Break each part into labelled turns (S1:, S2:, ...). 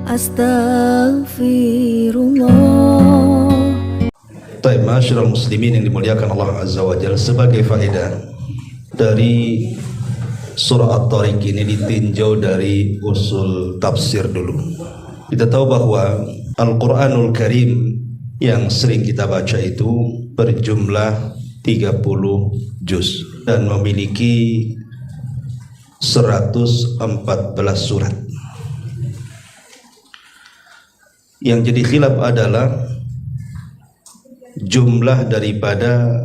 S1: Astaghfirullah.
S2: Taib, ma'asyiral muslimin yang dimuliakan Allah Azza wa Jalla, sebagai faedah dari surah At-Tariq ini ditinjau dari usul tafsir dulu. Kita tahu bahwa Al-Quranul Karim yang sering kita baca itu berjumlah 30 juz dan memiliki 114 surat. Yang jadi khilaf adalah jumlah daripada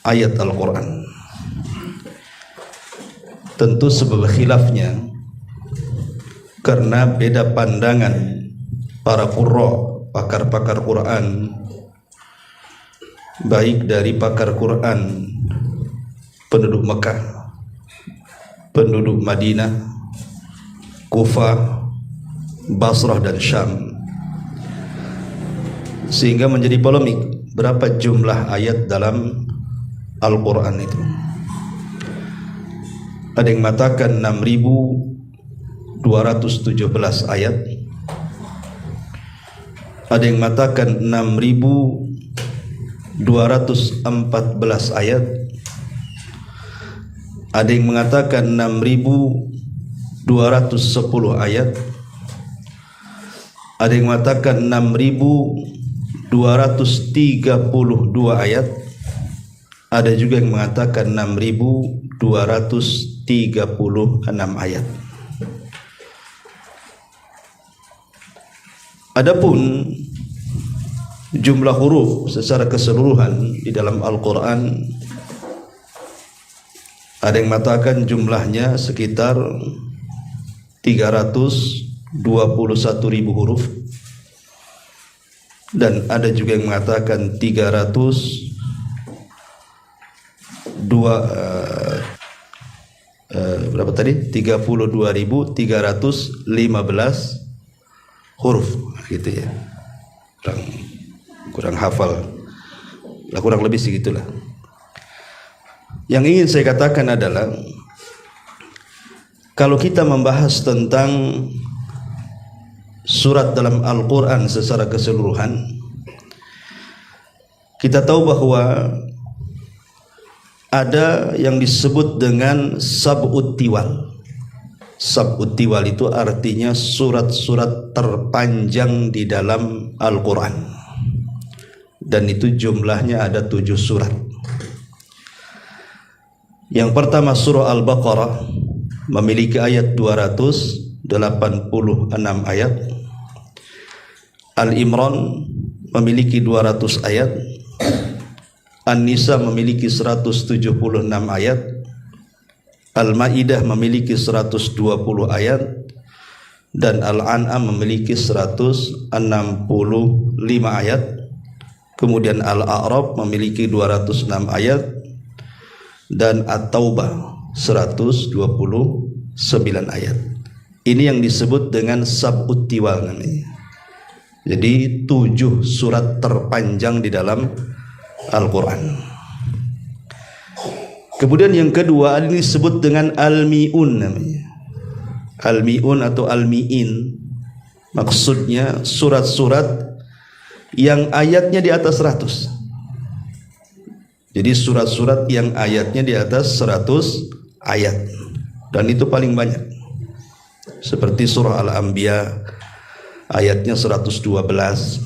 S2: ayat Al-Quran. Tentu sebab khilafnya karena beda pandangan para qurra, pakar-pakar Quran, baik dari pakar Quran penduduk Mekah, penduduk Madinah, Kufah, Basrah dan Syam, sehingga menjadi polemik berapa jumlah ayat dalam Al-Quran itu. Ada yang mengatakan 6.217 ayat, ada yang mengatakan 6.214 ayat, ada yang mengatakan 6.210 ayat, ada yang mengatakan 6.232 ayat, ada juga yang mengatakan 6.236 ayat. Adapun jumlah huruf secara keseluruhan di dalam Al-Quran, ada yang mengatakan jumlahnya sekitar 321.000 huruf, dan ada juga yang mengatakan 32.315 huruf gitu ya. Kurang hafal lah, kurang lebih segitulah. Yang ingin saya katakan adalah, kalau kita membahas tentang surat dalam Al-Quran secara keseluruhan, kita tahu bahwa ada yang disebut dengan sab'ut tiwal. Sab'ut tiwal itu artinya surat-surat terpanjang di dalam Al-Quran, dan itu jumlahnya ada 7 surat. Yang pertama surah Al-Baqarah memiliki ayat 286 ayat. Al-Imran memiliki 200 ayat. An-Nisa memiliki 176 ayat. Al-Maidah memiliki 120 ayat, dan Al-An'am memiliki 165 ayat. Kemudian Al-A'raf memiliki 206 ayat, dan At-Taubah 129 ayat. Ini yang disebut dengan sab'ut tiwal namanya. Jadi 7 surat terpanjang di dalam Al-Quran. Kemudian yang kedua, ini disebut dengan Al-Mi'un namanya. Al-Mi'un atau Al-Mi'in, maksudnya surat-surat yang ayatnya di atas 100. Jadi surat-surat yang ayatnya di atas 100 ayat, dan itu paling banyak. Seperti surah Al-Anbiya ayatnya 112,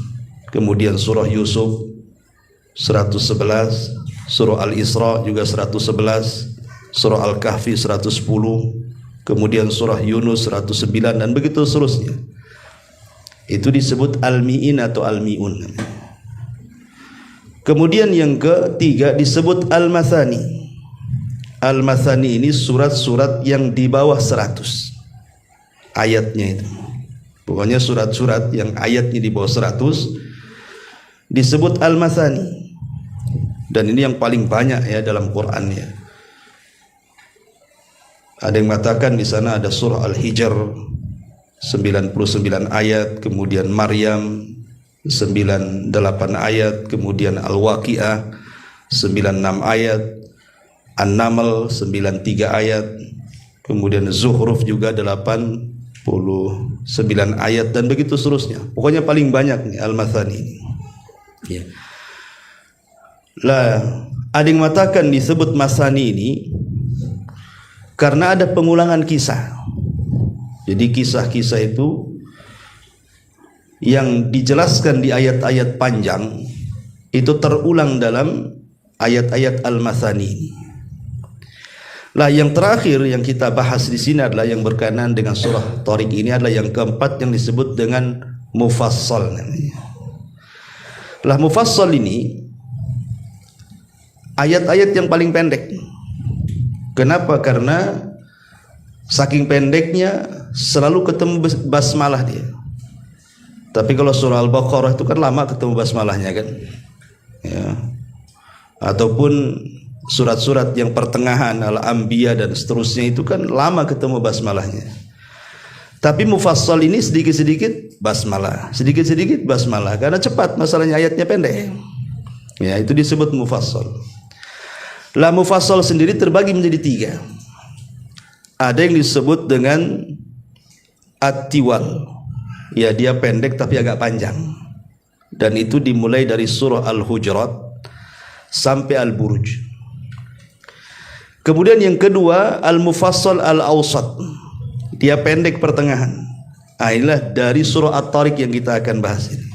S2: kemudian surah Yusuf 111, surah Al-Isra juga 111, surah Al-Kahfi 110, kemudian surah Yunus 109, dan begitu seterusnya. Itu disebut Al-Mi'in atau Al-Mi'un. Kemudian yang ketiga disebut Al-Mathani. Al-Mathani ini surat-surat yang di bawah 100 ayatnya itu. Pokoknya surat-surat yang ayatnya di bawah 100 disebut Al-Mathani. Dan ini yang paling banyak ya dalam Quran ya. Ada yang mengatakan di sana ada surah Al-Hijr 99 ayat, kemudian Maryam 98 ayat, kemudian Al-Waqi'ah 96 ayat, An-Naml 93 ayat, kemudian Zuhruf juga 80 ayat dan begitu seterusnya. Pokoknya paling banyak nih Al-Mathani. Ya. Lah, ada yang mengatakan disebut Masani ini karena ada pengulangan kisah. Jadi kisah-kisah itu yang dijelaskan di ayat-ayat panjang itu terulang dalam ayat-ayat Al-Mathani. Lah yang terakhir yang kita bahas di sini adalah yang berkenaan dengan surah Tariq ini adalah yang keempat yang disebut dengan Mufassal namanya. Lah Mufassal ini ayat-ayat yang paling pendek. Kenapa? Karena saking pendeknya selalu ketemu basmalah dia. Tapi kalau surah Al-Baqarah itu kan lama ketemu basmalahnya kan. Ya. Ataupun surat-surat yang pertengahan Al-Anbiya dan seterusnya itu kan lama ketemu basmalahnya. Tapi Mufassal ini sedikit-sedikit basmalah, sedikit-sedikit basmalah karena cepat masalahnya ayatnya pendek. Ya, itu disebut Mufassal. Lah Mufassal sendiri terbagi menjadi 3. Ada yang disebut dengan At-Tiwal. Ya, dia pendek tapi agak panjang. Dan itu dimulai dari surah Al-Hujurat sampai Al-Buruj. Kemudian yang kedua Al-Mufassal Al-Awsat. Dia pendek pertengahan. Inilah dari surah At-Tariq yang kita akan bahas ini.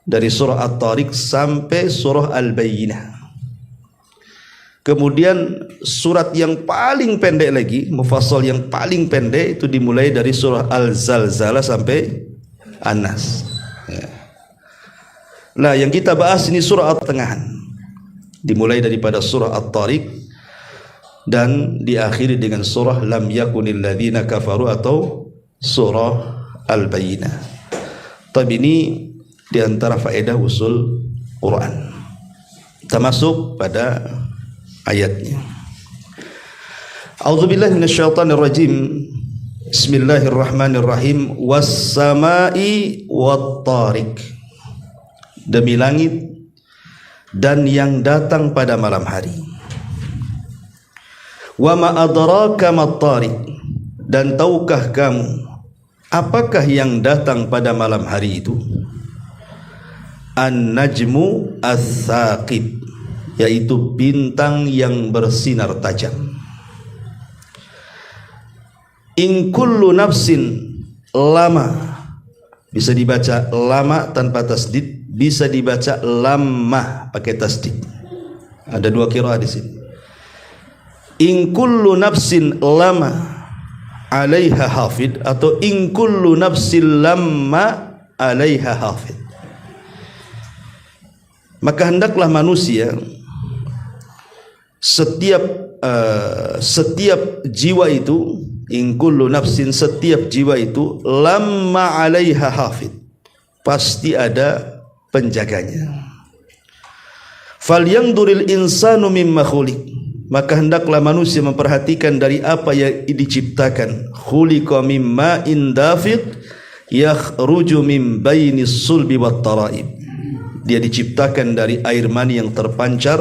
S2: Dari surah At-Tariq sampai surah Al-Bayyinah. Kemudian surat yang paling pendek lagi, Mufassal yang paling pendek itu dimulai dari surah Al-Zalzalah sampai An-Nas. Ya. Nah, yang kita bahas ini surah At-Tengahan. Dimulai daripada surah At-Tariq dan diakhiri dengan surah Lam Yakunil Ladzina Kafaru atau surah Al-Bayyinah. Tapi ini diantara faedah usul Quran. Kita masuk pada ayatnya. A'udzubillahi minasyaitonir rajim. Bismillahirrahmanirrahim. Was-samai wat-tariq. Demi langit dan yang datang pada malam hari. Wa ma adraka mat-tariq. Dan tahukah kamu apakah yang datang pada malam hari itu? An-najmu as-saqib, yaitu bintang yang bersinar tajam. In kullu nafsin lama, bisa dibaca lama tanpa tasdid, bisa dibaca lamma pakai tasdid. Ada 2 qiraah di sini. In kullu nafsin lama 'alaiha hafid atau in kullu nafsin lamma 'alaiha hafid. Maka hendaklah manusia setiap jiwa itu, in kullu nafsin, setiap jiwa itu lamma 'alaiha hafid, pasti ada penjaganya. Falyanzuril insanu mimma khuliq, maka hendaklah manusia memperhatikan dari apa yang diciptakan. Khuliqa mimma indafiq yakhruju min bainis sulbi wat taraib, dia diciptakan dari air mani yang terpancar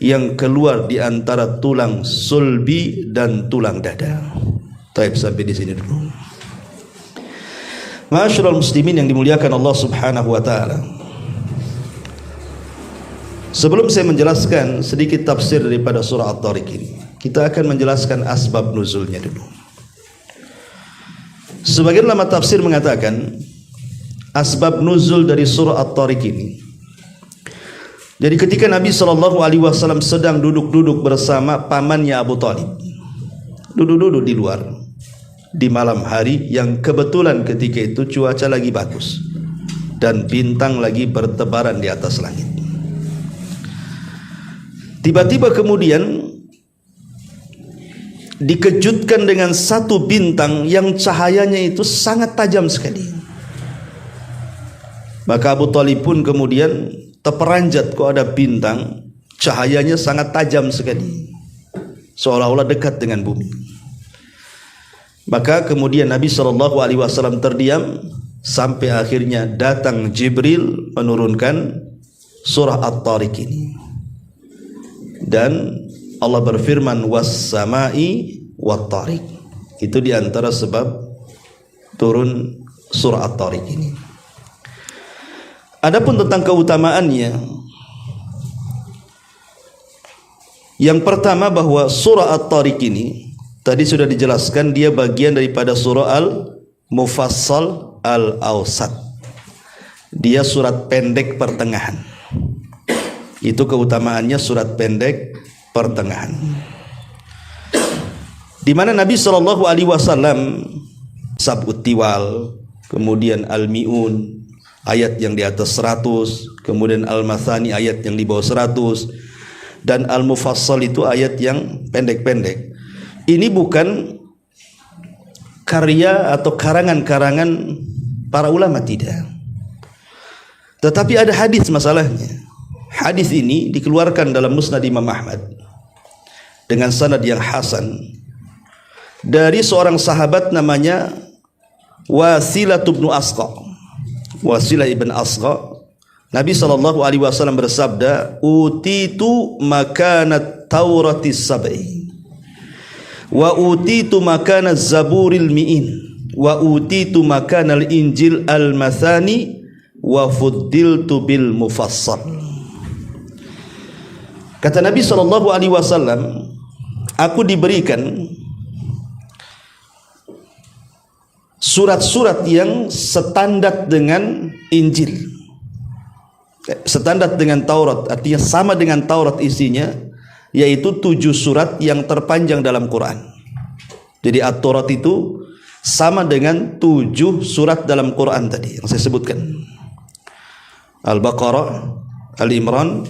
S2: yang keluar di antara tulang sulbi dan tulang dada. Baik, sampai di sini dulu. Ma'asyiral muslimin yang dimuliakan Allah Subhanahu wa taala. Sebelum saya menjelaskan sedikit tafsir daripada surah At-Tariq ini, kita akan menjelaskan asbab nuzulnya dulu. Sebagian ulama tafsir mengatakan asbab nuzul dari surah At-Tariq ini, jadi ketika Nabi SAW sedang duduk-duduk bersama pamannya Abu Talib, duduk-duduk di luar di malam hari yang kebetulan ketika itu cuaca lagi bagus dan bintang lagi bertebaran di atas langit. Tiba-tiba kemudian dikejutkan dengan satu bintang yang cahayanya itu sangat tajam sekali. Maka Abu Talib pun kemudian terperanjat, kok ada bintang cahayanya sangat tajam sekali, seolah-olah dekat dengan bumi. Maka kemudian Nabi SAW terdiam sampai akhirnya datang Jibril menurunkan surah At-Tariq ini. Dan Allah berfirman was-samai wat-tariq. Itu diantara sebab turun surah At-Tariq ini. Adapun tentang keutamaannya, yang pertama bahwa surah At-Tariq ini tadi sudah dijelaskan dia bagian daripada surah Al-Mufassal Al-Awsat. Dia surat pendek pertengahan. Itu keutamaannya, surat pendek pertengahan. Di mana Nabi SAW Sab'ut Tiwal, kemudian Al-Mi'un, ayat yang di atas 100, kemudian Al-Mathani, ayat yang di bawah 100, dan Al-Mufassal itu ayat yang pendek-pendek. Ini bukan karya atau karangan-karangan para ulama, tidak. Tetapi ada hadis masalahnya. Hadis ini dikeluarkan dalam Musnad Imam Ahmad dengan sanad yang hasan dari seorang sahabat namanya Wasilah bin Asqa. Wasilah ibn Asqa, Nabi SAW bersabda, utitu makanat Tauratis sab'i wa utitu makanat Zaburil mi'in wa utitu makanal Injil al-Mathani wa fuddiltu bil mufassal. Kata Nabi SAW, aku diberikan surat-surat yang standar dengan Injil, standar dengan Taurat, artinya sama dengan Taurat isinya, yaitu 7 surat yang terpanjang dalam Quran. Jadi At-Taurat itu sama dengan 7 surat dalam Quran tadi yang saya sebutkan. Al-Baqarah, Al-Imran,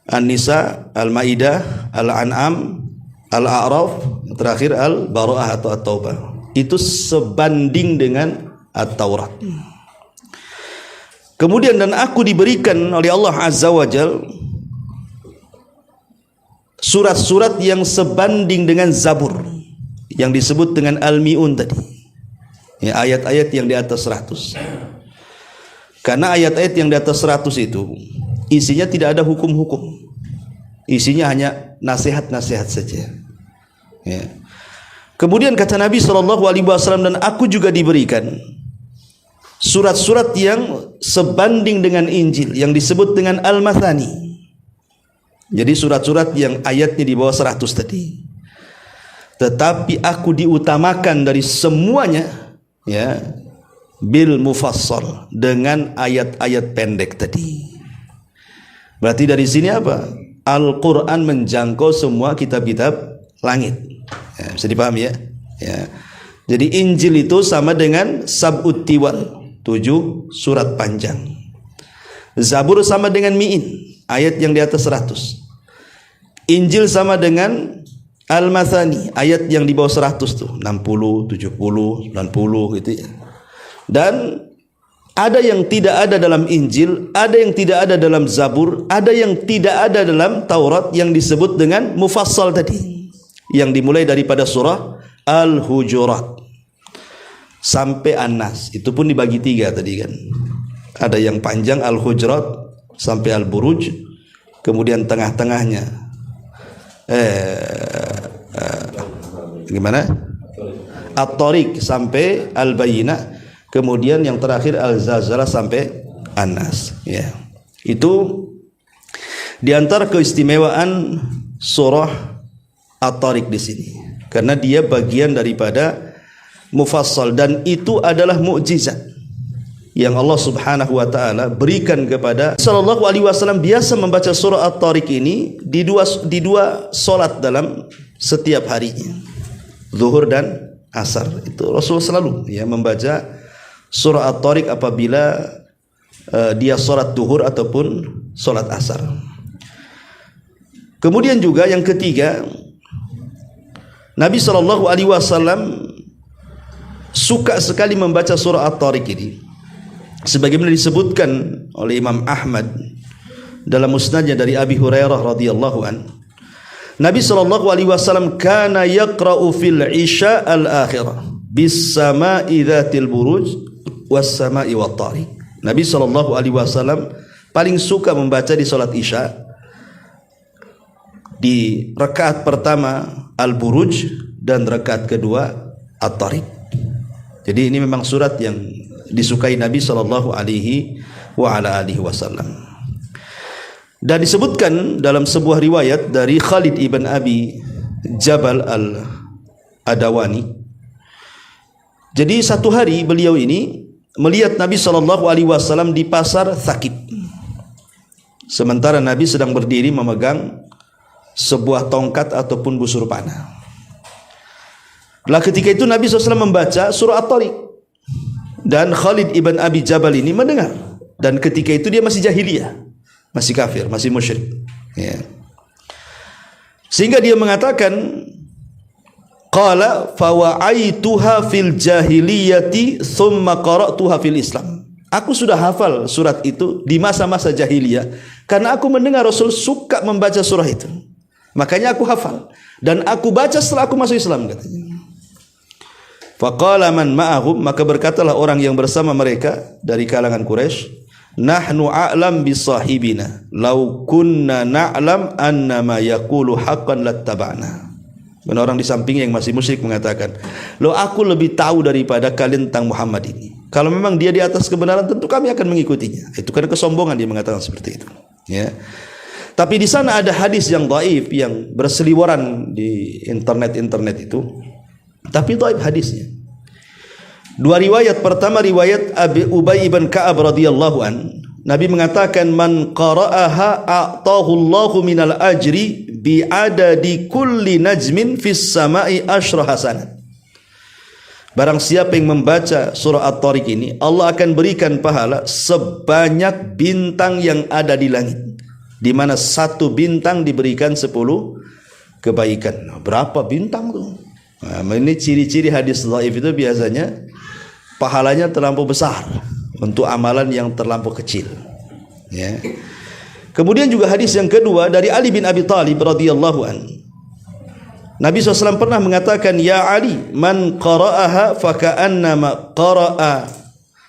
S2: An-Nisa, Al-Maidah, Al-An'am, Al-A'raf, terakhir Al-Bara'ah atau At-Taubah. Itu sebanding dengan At-Taurat. Kemudian dan aku diberikan oleh Allah Azza wa Jal surat-surat yang sebanding dengan Zabur yang disebut dengan Al-Mi'un tadi, ya, ayat-ayat yang di atas 100. Karena ayat-ayat yang di atas 100 itu isinya tidak ada hukum-hukum, isinya hanya nasihat-nasihat saja, ya. Kemudian kata Nabi SAW, dan aku juga diberikan surat-surat yang sebanding dengan Injil yang disebut dengan Al-Mathani. Jadi surat-surat yang ayatnya di bawah 100 tadi. Tetapi aku diutamakan dari semuanya, ya, bil mufassal, dengan ayat-ayat pendek tadi. Berarti dari sini apa? Al-Quran menjangkau semua kitab-kitab langit, ya, bisa dipahami, ya? Ya. Jadi Injil itu sama dengan Sab'ut Tiwal, 7 surat panjang. Zabur sama dengan Mi'in, ayat yang di atas 100. Injil sama dengan Al-Mathani, ayat yang di bawah 100 tuh, 60, 70, 90 gitu, ya. Dan ada yang tidak ada dalam Injil, ada yang tidak ada dalam Zabur, ada yang tidak ada dalam Taurat yang disebut dengan Mufassal tadi, yang dimulai daripada surah Al-Hujurat sampai An-Nas. Itu pun dibagi 3 tadi kan. Ada yang panjang Al-Hujurat sampai Al-Buruj, kemudian tengah-tengahnya gimana? At-Tariq sampai Al-Bayyinah, kemudian yang terakhir Al-Zalzalah sampai An-Nas, ya. Itu diantara keistimewaan surah At-Tariq di sini, karena dia bagian daripada mufassal, dan itu adalah mukjizat yang Allah Subhanahu wa taala berikan kepada sallallahu alaihi wasallam. Biasa membaca surah At-Tariq ini di dua salat dalam setiap harinya, zuhur dan asar. Itu Rasul selalu, ya, membaca surah At-Tariq apabila dia salat zuhur ataupun salat asar. Kemudian juga yang ketiga, Nabi sallallahu alaihi wasallam suka sekali membaca surah At-Tariq ini, sebagaimana disebutkan oleh Imam Ahmad dalam musnadnya dari Abi Hurairah radhiyallahu an. Nabi sallallahu alaihi wasallam kana yaqra'u fil isya al-akhirah bis sama'i dzatil buruj was sama'i wat tariq. Nabi sallallahu alaihi wasallam paling suka membaca di salat isya, di rakaat pertama Al-Buruj dan rakaat kedua At-Tariq. Jadi ini memang surat yang disukai Nabi sallallahu alaihi wasallam. Dan disebutkan dalam sebuah riwayat dari Khalid ibn Abi Jabal al-Adawani. Jadi satu hari beliau ini melihat Nabi sallallahu alaihi wasallam di pasar Thaqif. Sementara Nabi sedang berdiri memegang sebuah tongkat ataupun busur panah. Lah ketika itu Nabi SAW membaca surah At-Tariq, dan Khalid ibn Abi Jabal ini mendengar, dan ketika itu dia masih jahiliyah, masih kafir, masih musyrik, ya. Sehingga dia mengatakan, qala fawa'aituha fil jahiliyati thumma qara'tuha fil Islam. Aku sudah hafal surat itu di masa-masa jahiliyah karena aku mendengar Rasul suka membaca surah itu. Makanya aku hafal dan aku baca setelah aku masuk Islam, katanya. Faqala man ma'ahum, maka berkatalah orang yang bersama mereka dari kalangan Quraisy, nahnu a'lam bisahibina law kunna na'lam annama yaqulu haqqan lattaba'na. Dan orang di samping yang masih musyrik mengatakan, "Loh, aku lebih tahu daripada kalian tentang Muhammad ini. Kalau memang dia di atas kebenaran, tentu kami akan mengikutinya." Itu karena kesombongan dia mengatakan seperti itu, ya. Tapi di sana ada hadis yang dhaif yang berseliweran di internet itu. Tapi dhaif hadisnya. Dua riwayat. Pertama riwayat Abi Ubay ibn Ka'ab radhiyallahu an. Nabi mengatakan, "Man qara'aha a'tahu Allahu minal ajri bi adadi kulli najmin fis sama'i asyra hasanat." Barang siapa yang membaca surah At-Tariq ini, Allah akan berikan pahala sebanyak bintang yang ada di langit, di mana satu bintang diberikan 10 kebaikan. Berapa bintang tuh? Nah, ini ciri-ciri hadis dhaif itu biasanya pahalanya terlampau besar untuk amalan yang terlampau kecil, ya. Kemudian juga hadis yang kedua dari Ali bin Abi Thalib radhiyallahu an. Nabi SAW pernah mengatakan, "Ya Ali, man qara'aha faka'annama qara'a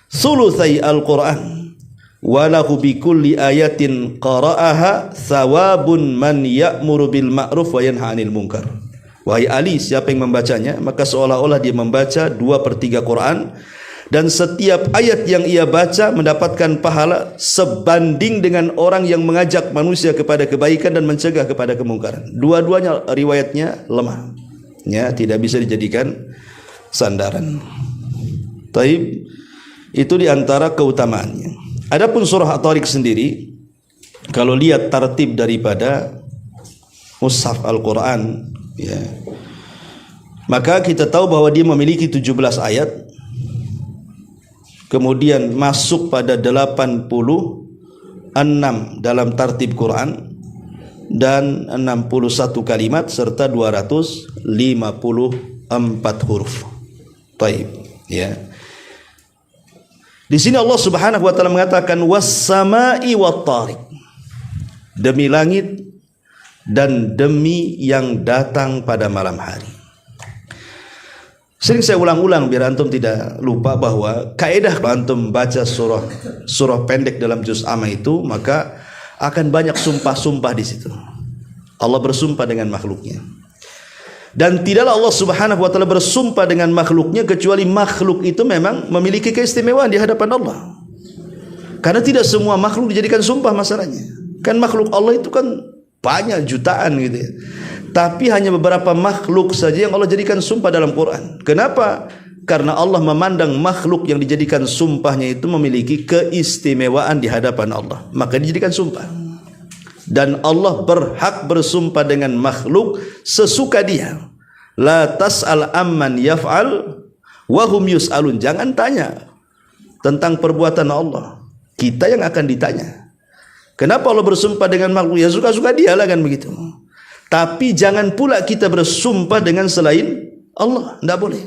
S2: thulutsai al-Qur'an wa lahu bi kulli ayatin qara'aha thawabun man ya'muru bil ma'ruf wa yanha 'anil munkar." Wahai Ali, siapa yang membacanya, maka seolah-olah dia membaca 2/3 Quran, dan setiap ayat yang ia baca mendapatkan pahala sebanding dengan orang yang mengajak manusia kepada kebaikan dan mencegah kepada kemungkaran. Dua-duanya riwayatnya lemah, ya, tidak bisa dijadikan sandaran. Taib, itu diantara keutamaannya. Adapun surah At-Tariq sendiri, kalau lihat tartib daripada mushaf Al-Quran, ya, maka kita tahu bahwa dia memiliki 17 ayat, kemudian masuk pada 86 dalam tartib Quran, dan 61 kalimat serta 254 huruf. Baik, ya. Di sini Allah Subhanahu wa taala mengatakan was-sama'i wat-tariq, demi langit dan demi yang datang pada malam hari. Sering saya ulang-ulang biar antum tidak lupa bahwa kaidah antum baca surah pendek dalam juz amma itu, maka akan banyak sumpah-sumpah di situ. Allah bersumpah dengan makhluknya. Dan tidaklah Allah Subhanahu wa taala bersumpah dengan makhluknya kecuali makhluk itu memang memiliki keistimewaan di hadapan Allah. Karena tidak semua makhluk dijadikan sumpah masalahnya. Kan makhluk Allah itu kan banyak jutaan gitu ya. Tapi hanya beberapa makhluk saja yang Allah jadikan sumpah dalam Quran. Kenapa? Karena Allah memandang makhluk yang dijadikan sumpahnya itu memiliki keistimewaan di hadapan Allah, maka dijadikan sumpah. Dan Allah berhak bersumpah dengan makhluk sesuka dia. La tas'al amman yaf'al wa hum yus'alun. Jangan tanya tentang perbuatan Allah, kita yang akan ditanya. Kenapa Allah bersumpah dengan makhluk? Ya suka-suka dia lah, kan begitu. Tapi jangan pula kita bersumpah dengan selain Allah, tidak boleh.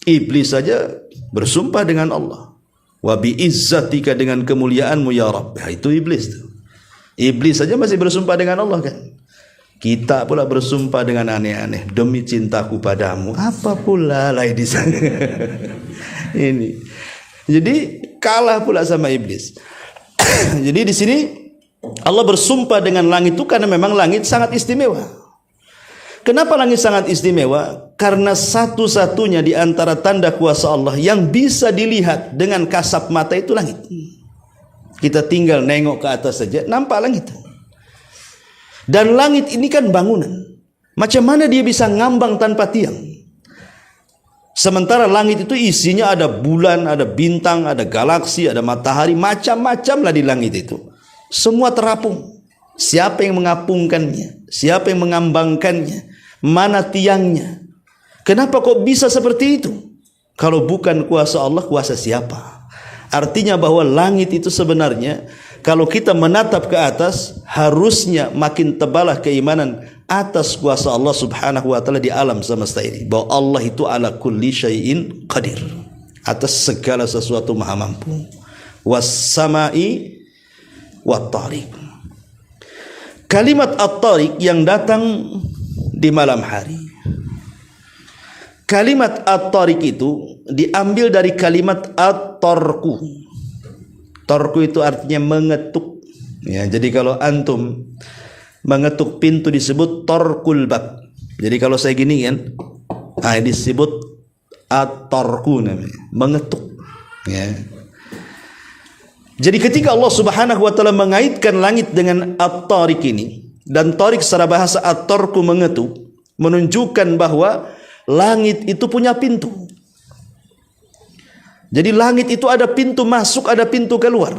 S2: Iblis saja bersumpah dengan Allah. Wa bi izzatika, dengan kemuliaanmu ya Rabb. Ya, itu iblis tuh. Iblis saja masih bersumpah dengan Allah, kan. Kita pula bersumpah dengan aneh-aneh, demi cintaku padamu. Apa pula lah di sana. Ini. Jadi kalah pula sama iblis. Jadi di sini Allah bersumpah dengan langit itu karena memang langit sangat istimewa. Kenapa langit sangat istimewa? Karena satu-satunya di antara tanda kuasa Allah yang bisa dilihat dengan kasat mata itu langit. Kita tinggal nengok ke atas saja, nampak langit. Dan langit ini kan bangunan. Macam mana dia bisa ngambang tanpa tiang? Sementara langit itu isinya ada bulan, ada bintang, ada galaksi, ada matahari, macam-macam lah di langit itu. Semua terapung. Siapa yang mengapungkannya? Siapa yang mengambangkannya? Mana tiangnya? Kenapa kok bisa seperti itu? Kalau bukan kuasa Allah, kuasa siapa? Artinya bahwa langit itu sebenarnya kalau kita menatap ke atas, harusnya makin tebalah keimanan atas kuasa Allah subhanahu wa ta'ala di alam semesta ini. Bahwa Allah itu ala kulli syai'in qadir. Atas segala sesuatu maha mampu. Was-sama'i wat-tariq. Kalimat at-tariq yang datang di malam hari. Kalimat at-tariq itu diambil dari kalimat at-tarku. Tarku itu artinya mengetuk. Ya, jadi kalau antum mengetuk pintu disebut tarkul bab. Jadi kalau saya gini kan, disebut at-tarku namanya, mengetuk. Ya. Jadi ketika Allah subhanahu wa ta'ala mengaitkan langit dengan at-tariq ini, dan tariq secara bahasa at-tarku mengetuk, menunjukkan bahwa langit itu punya pintu. Jadi langit itu ada pintu masuk, ada pintu keluar.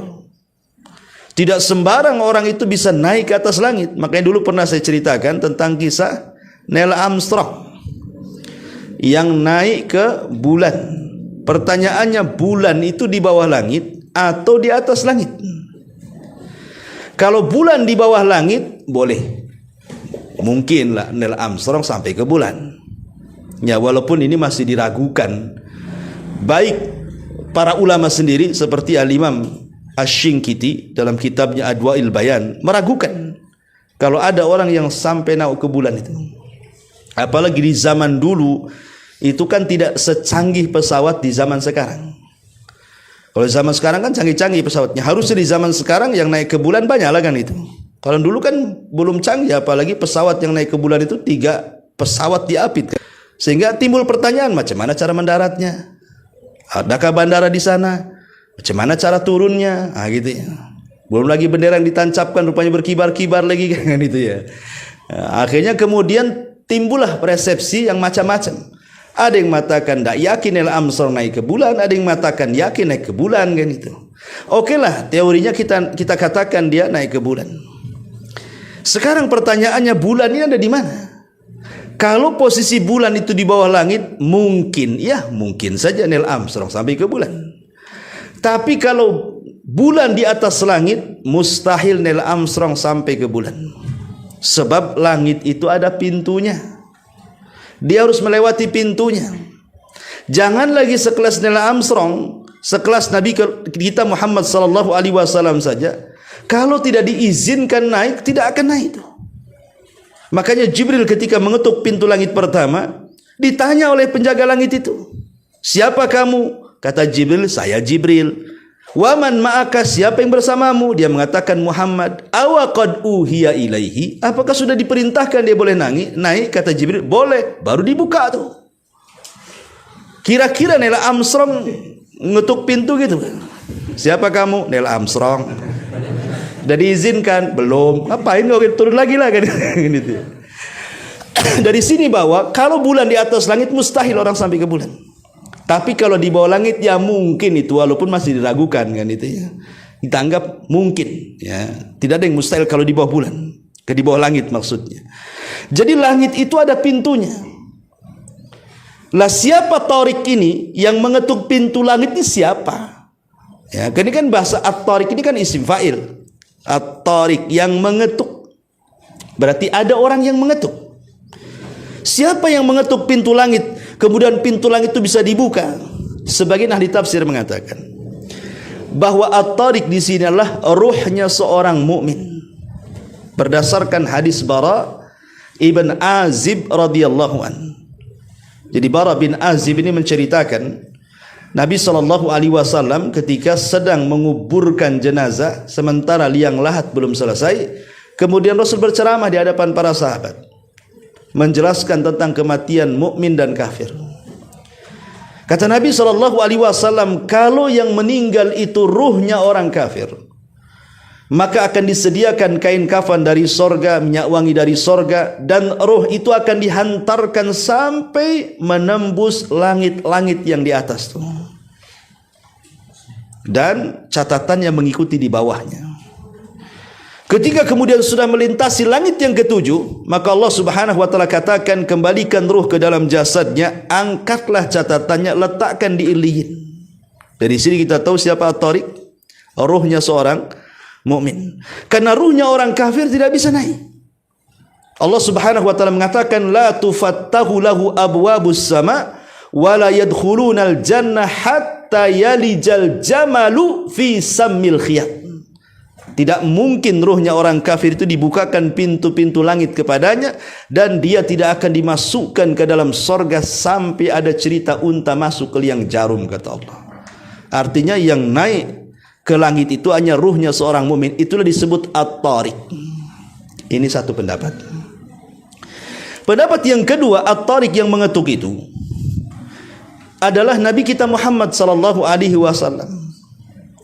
S2: Tidak sembarang orang itu bisa naik ke atas langit. Makanya dulu pernah saya ceritakan tentang kisah Neil Armstrong yang naik ke bulan. Pertanyaannya, bulan itu di bawah langit atau di atas langit? Kalau bulan di bawah langit, boleh. Mungkinlah Neil Armstrong sampai ke bulan. Ya, walaupun ini masih diragukan. Baik para ulama sendiri seperti Al-Imam Asy-Syinkiti dalam kitabnya Adwa'il Bayan meragukan kalau ada orang yang sampai naik ke bulan itu. Apalagi di zaman dulu itu kan tidak secanggih pesawat di zaman sekarang. Kalau zaman sekarang kan canggih-canggih pesawatnya. Harusnya di zaman sekarang yang naik ke bulan banyak lah kan itu. Kalau dulu kan belum canggih, apalagi pesawat yang naik ke bulan itu 3 pesawat diapit. Sehingga timbul pertanyaan, macam mana cara mendaratnya? Adakah bandara di sana? Macam mana cara turunnya? Gitu ya. Belum lagi bendera yang ditancapkan rupanya berkibar-kibar lagi kan itu ya. Akhirnya kemudian timbullah persepsi yang macam-macam. Ada yang mengatakan tidak yakin Neil Armstrong naik ke bulan, ada yang mengatakan yakin naik ke bulan kan itu. Oke lah, teorinya kita katakan dia naik ke bulan. Sekarang pertanyaannya, bulan ini ada di mana? Kalau posisi bulan itu di bawah langit, mungkin saja Neil Armstrong sampai ke bulan. Tapi kalau bulan di atas langit, mustahil Neil Armstrong sampai ke bulan. Sebab langit itu ada pintunya. Dia harus melewati pintunya. Jangan lagi sekelas Neil Armstrong, sekelas Nabi kita Muhammad sallallahu alaihi wasallam saja, kalau tidak diizinkan naik, tidak akan naik itu. Makanya Jibril ketika mengetuk pintu langit pertama, ditanya oleh penjaga langit itu, "Siapa kamu?" Kata Jibril, "Saya Jibril." "Waman ma'aka?" "Siapa yang bersamamu?" Dia mengatakan Muhammad. "Awa qad uhiya ilaihi?" Apakah sudah diperintahkan dia boleh naik? Kata Jibril, "Boleh." Baru dibuka tuh. Kira-kira Neil Armstrong ngetuk pintu gitu. "Siapa kamu?" "Neil Armstrong." "Sudah diizinkan?" "Belum." "Ngapain kau turun lagi lah kan?" Gitu. Dari sini bahwa kalau bulan di atas langit mustahil orang sampai ke bulan. Tapi kalau di bawah langit ya mungkin itu, walaupun masih diragukan kan itu ya. Kita anggap mungkin ya. Tidak ada yang mustahil kalau di bawah bulan. Di bawah langit maksudnya. Jadi langit itu ada pintunya. Lah siapa Tariq ini yang mengetuk pintu langit ini siapa? Ya, ini kan bahasa at-Tariq ini kan isim fa'il. At-Tariq yang mengetuk. Berarti ada orang yang mengetuk. Siapa yang mengetuk pintu langit? Kemudian pintu langit itu bisa dibuka. Sebagian ahli tafsir mengatakan bahwa at-Tariq di sini adalah ruhnya seorang mukmin. Berdasarkan hadis Bara ibn Azib radhiyallahu an. Jadi Bara bin Azib ini menceritakan Nabi SAW ketika sedang menguburkan jenazah sementara liang lahat belum selesai, kemudian Rasul berceramah di hadapan para sahabat. menjelaskan tentang kematian mukmin dan kafir. Kata Nabi SAW, kalau yang meninggal itu ruhnya orang kafir, maka akan disediakan kain kafan dari sorga, minyak wangi dari sorga, dan ruh itu akan dihantarkan sampai menembus langit-langit yang di atas tuh. Dan catatannya mengikuti di bawahnya. Ketika kemudian sudah melintasi langit yang ketujuh, maka Allah Subhanahu wa taala katakan, kembalikan ruh ke dalam jasadnya, angkatlah catatannya, letakkan di Illiyin. Dari sini kita tahu siapa At-Tariq, ruhnya seorang mukmin. Karena ruhnya orang kafir tidak bisa naik. Allah Subhanahu wa taala mengatakan, la tufattahu lahu abwabus sama wa la yadkhulunal jannah hatta yalijal jamalu fi sammil khiyat. Tidak mungkin ruhnya orang kafir itu dibukakan pintu-pintu langit kepadanya, dan dia tidak akan dimasukkan ke dalam sorga sampai ada cerita unta masuk ke liang jarum, kata Allah. Artinya yang naik ke langit itu hanya ruhnya seorang mukmin. Itulah disebut At-Tariq. Ini satu pendapat. Pendapat yang kedua, At-Tariq yang mengetuk itu adalah Nabi kita Muhammad sallallahu alaihi wasallam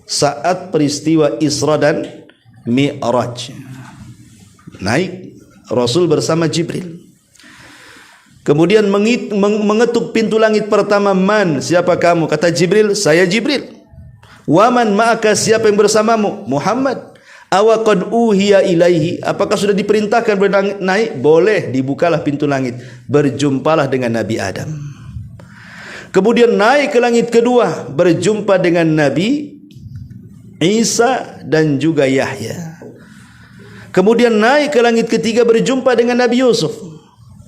S2: saat peristiwa Isra dan Mi'raj. Naik Rasul bersama Jibril. Kemudian mengetuk pintu langit pertama. Man, siapa kamu? Kata Jibril, saya Jibril. Waman ma'aka, siapa yang bersamamu? Muhammad. Awa qad uhiya ilaihi, apakah sudah diperintahkan naik? Boleh, dibukalah pintu langit. Berjumpalah dengan Nabi Adam. Kemudian naik ke langit kedua, berjumpa dengan Nabi Isa dan juga Yahya. Kemudian naik ke langit ketiga, berjumpa dengan Nabi Yusuf.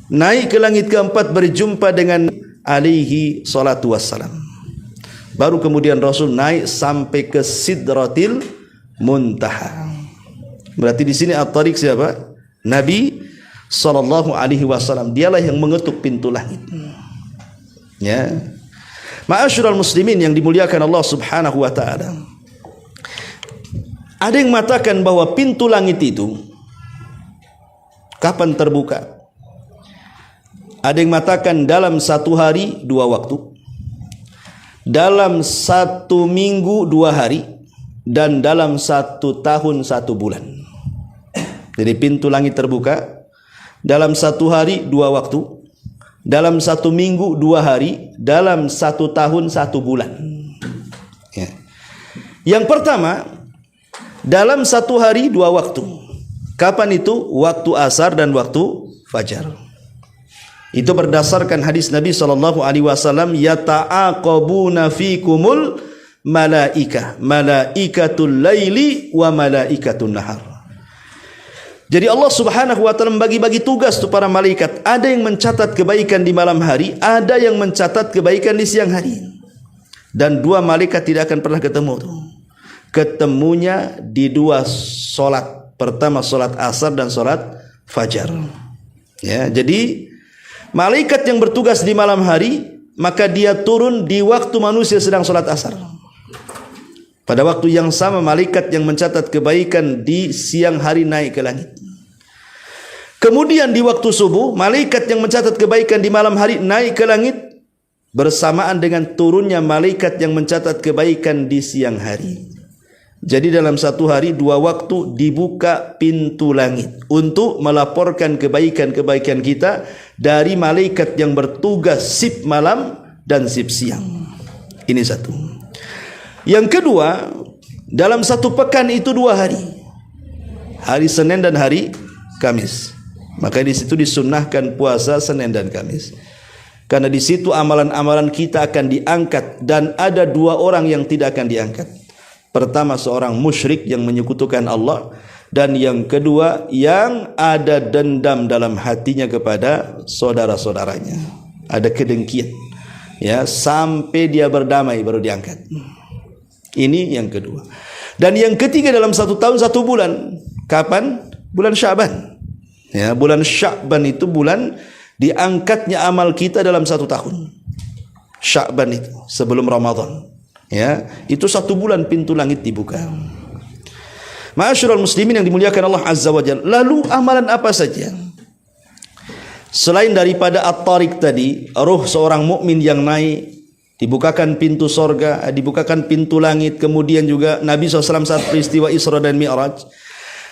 S2: Naik ke langit keempat, berjumpa dengan alaihi salatu wassalam. Baru kemudian Rasul naik sampai ke Sidratil Muntaha. Berarti di sini At-Tariq siapa? Nabi sallallahu alaihi wasallam. Dialah yang mengetuk pintu langit. Ya. Ma'asyiral muslimin yang dimuliakan Allah Subhanahu wa taala. Ada yang mengatakan bahwa pintu langit itu kapan terbuka? Ada yang mengatakan dalam satu hari 2 waktu, dalam 1 minggu 2 hari, dan dalam 1 tahun 1 bulan. Jadi pintu langit terbuka dalam 1 hari 2 waktu, dalam 1 minggu 2 hari, dalam 1 tahun 1 bulan. Ya. Yang pertama, dalam 1 hari 2 waktu. Kapan itu? Waktu asar dan waktu fajar. Itu berdasarkan hadis Nabi SAW, yata'aqabuna fikumul malaika, malaikatul laili wa malaikatul nahar. Jadi Allah Subhanahu wa taala membagi-bagi tugas untuk para malaikat. Ada yang mencatat kebaikan di malam hari, ada yang mencatat kebaikan di siang hari. Dan 2 malaikat tidak akan pernah ketemu tuh. Ketemunya di 2 solat. Pertama solat asar dan solat fajar. Ya, jadi malaikat yang bertugas di malam hari, maka dia turun di waktu manusia sedang solat asar. Pada waktu yang sama malaikat yang mencatat kebaikan di siang hari naik ke langit. Kemudian di waktu subuh, malaikat yang mencatat kebaikan di malam hari naik ke langit bersamaan dengan turunnya malaikat yang mencatat kebaikan di siang hari. Jadi dalam 1 hari 2 waktu dibuka pintu langit untuk melaporkan kebaikan-kebaikan kita dari malaikat yang bertugas sip malam dan sip siang. Ini satu. Yang kedua, dalam 1 pekan itu 2 hari. Hari Senin dan hari Kamis. Maka di situ disunnahkan puasa Senin dan Kamis. Karena di situ amalan-amalan kita akan diangkat, dan ada 2 orang yang tidak akan diangkat. Pertama, seorang musyrik yang menyekutukan Allah, dan yang kedua yang ada dendam dalam hatinya kepada saudara-saudaranya, ada kedengkian, ya, sampai dia berdamai baru diangkat. Ini yang kedua. Dan yang ketiga, dalam 1 tahun 1 bulan. Kapan? Bulan Sya'ban. Ya, bulan Sya'ban itu bulan diangkatnya amal kita dalam 1 tahun. Sya'ban itu sebelum Ramadan. Ya, itu 1 bulan pintu langit dibuka. Ma'asyiral muslimin yang dimuliakan Allah Azza wa Jalla. Lalu amalan apa saja? Selain daripada at-tariq tadi, ruh seorang mukmin yang naik, dibukakan pintu sorga, dibukakan pintu langit, kemudian juga Nabi SAW saat peristiwa Isra dan Mi'raj,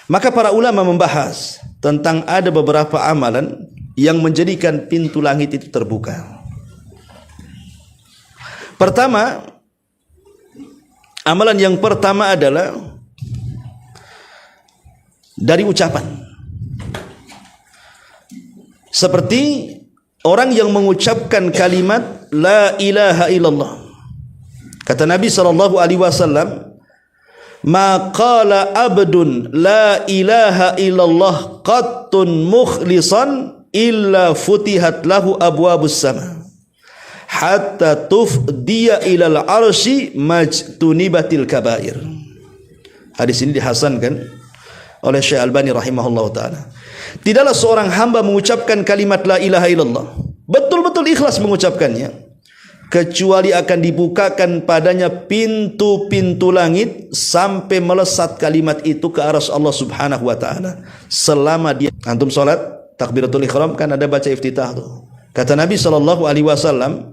S2: maka para ulama membahas tentang ada beberapa amalan yang menjadikan pintu langit itu terbuka. Pertama, amalan yang pertama adalah dari ucapan. Seperti orang yang mengucapkan kalimat la ilaha illallah. Kata Nabi SAW, ma qala abdun la ilaha illallah qattun mukhlisan illa futihat lahu abwabus sama hatta tufdiya ilal arsy majtunibatil kabair. Hadis ini dihasankan oleh Syekh Albani rahimahullah ta'ala. Tidaklah seorang hamba mengucapkan kalimat la ilaha illallah, betul-betul ikhlas mengucapkannya, kecuali akan dibukakan padanya pintu-pintu langit sampai melesat kalimat itu ke arah Allah subhanahu wa ta'ala. Selama dia, antum salat takbiratul ihram kan ada baca iftitah tuh. Kata Nabi SAW,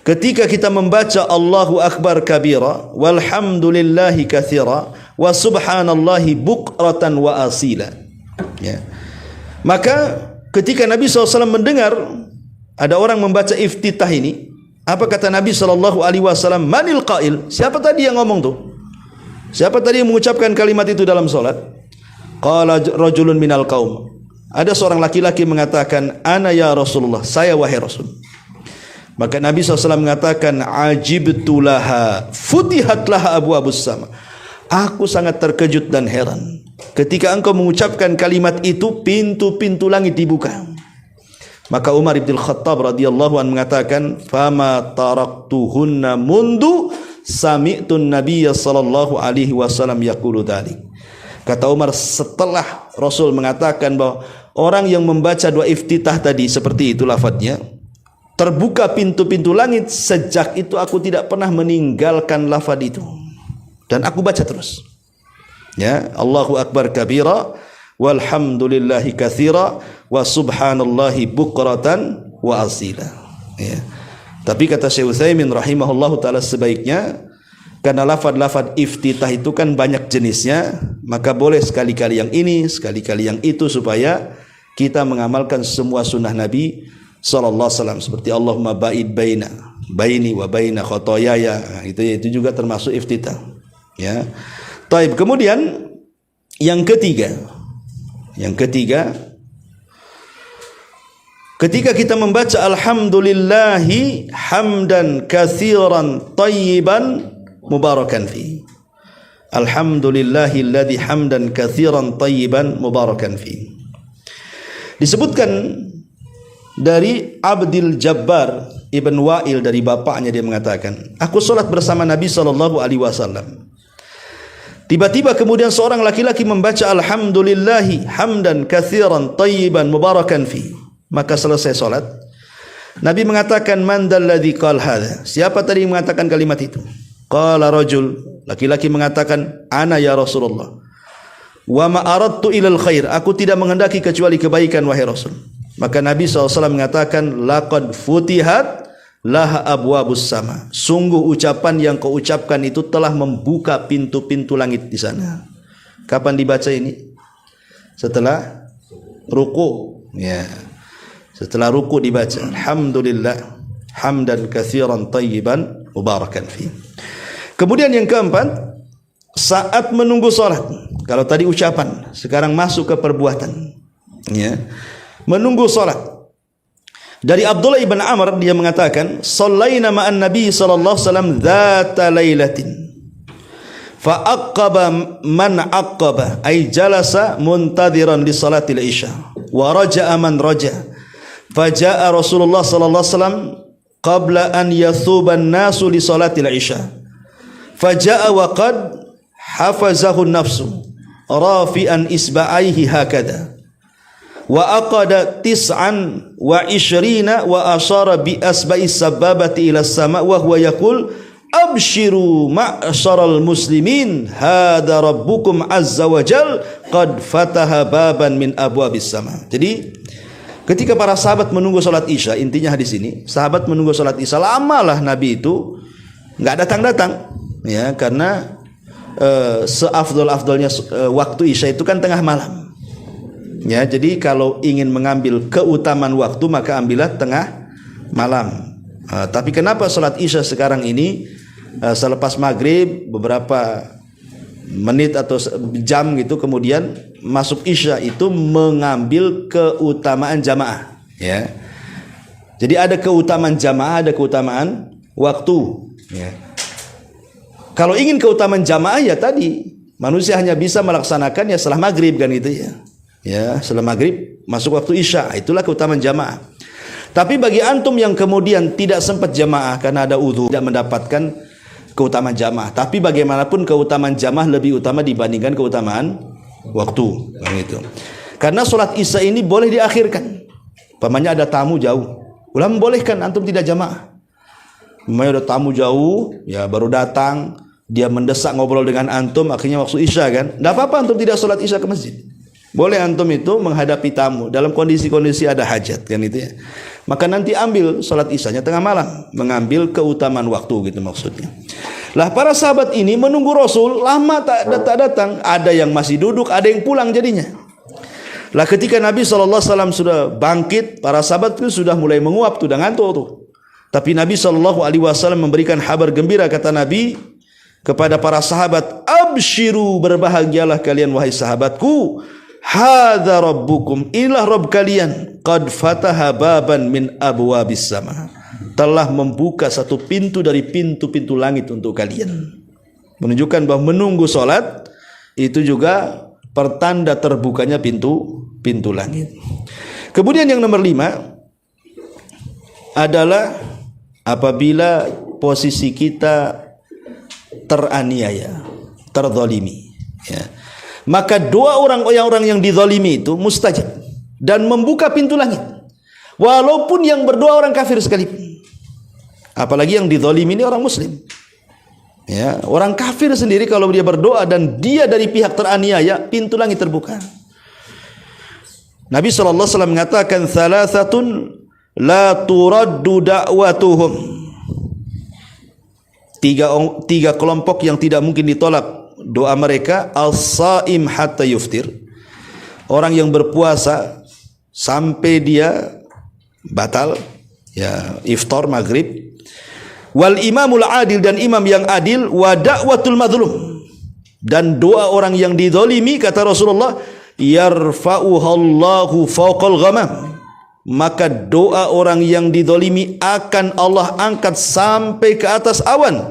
S2: ketika kita membaca Allahu Akbar kabira walhamdulillahi katsira wa subhanallahi bukratan wa asila, ya, maka ketika Nabi SAW mendengar ada orang membaca iftitah ini, apa kata Nabi SAW? Manil qail? Siapa tadi yang ngomong tuh? Siapa tadi yang mengucapkan kalimat itu dalam solat? Qala rajulun minal qaum. Ada seorang laki-laki mengatakan, ana ya Rasulullah, saya wahai Rasul. Maka Nabi SAW mengatakan, ajibtu laha futihat laha abwabus sama. Aku sangat terkejut dan heran ketika engkau mengucapkan kalimat itu, pintu-pintu langit dibuka. Maka Umar bin Khattab radhiyallahu anhu mengatakan, fama taraktuhunna mundu sami'tun nabiyya sallallahu alaihi wasallam yaqulu dzalik. Kata Umar, setelah Rasul mengatakan bahwa orang yang membaca doa iftitah tadi seperti itu lafadznya, terbuka pintu-pintu langit, sejak itu aku tidak pernah meninggalkan lafaz itu dan aku baca terus. Ya, Allahu Akbar kabira walhamdulillahi katsira wa subhanallahi bukratan wa asila. Ya. Tapi kata Syekh Utsaimin rahimahullahu taala, sebaiknya karena lafaz-lafaz iftitah itu kan banyak jenisnya, maka boleh sekali-kali yang ini, sekali-kali yang itu, supaya kita mengamalkan semua sunnah Nabi sallallahu alaihi wasallam, seperti Allahumma ba'id baini wa baina khotoyaya, itu juga termasuk iftitah. Ya. Taib. Kemudian yang ketiga, ketika kita membaca alhamdulillahi hamdan katsiran tayyiban mubarakan fi. Alhamdulillahilladzi hamdan katsiran tayyiban mubarakan fi. Disebutkan dari Abdul Jabbar Ibn Wa'il, dari bapaknya, dia mengatakan, aku salat bersama Nabi SAW. Tiba-tiba kemudian seorang laki-laki membaca alhamdulillahi hamdan katsiran tayyiban mubarakan fi. Maka selesai salat, Nabi mengatakan, man dalladzi qala hadza? Siapa tadi yang mengatakan kalimat itu? Qala rajul, laki-laki mengatakan, ana ya Rasulullah. Wa ma aradtu ilal khair, aku tidak menghendaki kecuali kebaikan wahai Rasul. Maka Nabi SAW mengatakan, laqad futihat laha abwabus sama. Sungguh ucapan yang kau ucapkan itu telah membuka pintu-pintu langit di sana. Kapan dibaca ini? Setelah ruku. Ya. Setelah ruku dibaca. Alhamdulillah hamdan katsiran tayyiban mubarakan fi. Kemudian yang keempat, saat menunggu salat. Kalau tadi ucapan, sekarang masuk ke perbuatan. Ya. Menunggu salat. Dari Abdullah ibn Amr, dia mengatakan, sallaina ma'an Nabi sallallahu alaihi wasallam dzata lailatin fa aqaba man aqaba, ay jalasa muntadhiran li salatil isya wa raja'a man raja', fa jaa Rasulullah sallallahu alaihi wasallam qabla an yathuba an-nasu li salatil isya, fa jaa wa qad hafazahu an-nafsu rafi'an isba'aihi hakadha wa aqada tis'an wa ishrina wa ashara bi asba'i sababati ila sama wa huwa yaqul abshiru ma'syaral muslimin hadza rabbukum azza wa jal qad fataha baban min abwabis sama. Jadi Ketika para sahabat menunggu sholat isya, intinya hadis ini, sahabat menunggu sholat isya, lamalah Nabi itu nggak datang-datang, ya, karena seafdol-afdolnya waktu isya itu kan tengah malam, ya. Jadi kalau ingin mengambil keutamaan waktu maka ambillah tengah malam. Tapi kenapa sholat isya sekarang ini selepas maghrib beberapa menit atau jam gitu kemudian masuk isya itu mengambil keutamaan jamaah, ya. Jadi ada keutamaan jamaah, ada keutamaan waktu, ya. Kalau ingin keutamaan jamaah ya tadi manusia hanya bisa melaksanakan ya setelah maghrib kan gitu, ya. Ya, setelah maghrib masuk waktu isya, itulah keutamaan jamaah. Tapi bagi antum yang kemudian tidak sempat jamaah karena ada udhu, tidak mendapatkan keutamaan jamaah. Tapi bagaimanapun keutamaan jamaah lebih utama dibandingkan keutamaan waktu, gitu. Karena sholat isya ini boleh diakhirkan. Pamannya ada tamu jauh, ulama membolehkan antum tidak jamaah. Pamannya ada tamu jauh, ya baru datang, dia mendesak ngobrol dengan antum, akhirnya waktu isya kan, tidak apa-apa antum tidak sholat isya ke masjid. Boleh antum itu menghadapi tamu dalam kondisi-kondisi ada hajat kan itu, ya. Maka nanti ambil sholat isyanya tengah malam, mengambil keutamaan waktu gitu maksudnya. Lah para sahabat ini menunggu Rasul lama tak datang, ada yang masih duduk, ada yang pulang jadinya. Lah ketika Nabi SAW sudah bangkit, para sahabat itu sudah mulai menguap, sudah ngantuk tuh. Tapi Nabi SAW memberikan kabar gembira, kata Nabi kepada para sahabat, abshiru, berbahagialah kalian wahai sahabatku, hadza rabbukum, inilah Rabb kalian, qad fataha baban min abwabis sama, telah membuka satu pintu dari pintu-pintu langit untuk kalian. Menunjukkan bahwa menunggu sholat itu juga pertanda terbukanya pintu langit. Kemudian yang nomor 5 adalah apabila posisi kita teraniaya, terzalimi, ya. Maka doa orang-orang yang dizalimi itu mustajab dan membuka pintu langit. Walaupun yang berdoa orang kafir sekalipun. Apalagi yang dizalimi ini orang muslim. Ya, orang kafir sendiri kalau dia berdoa dan dia dari pihak teraniaya, pintu langit terbuka. Nabi SAW mengatakan, thalathatun la turaddu da'watuhum. Tiga kelompok yang tidak mungkin ditolak doa mereka, al-saim hatta yuftir, orang yang berpuasa sampai dia batal, ya, iftar maghrib, wal imamul adil, dan imam yang adil, wa da'watul madlum, dan doa orang yang dizalimi, kata Rasulullah, yarfa'uhallahu fawqal ghamam, maka doa orang yang dizalimi akan Allah angkat sampai ke atas awan,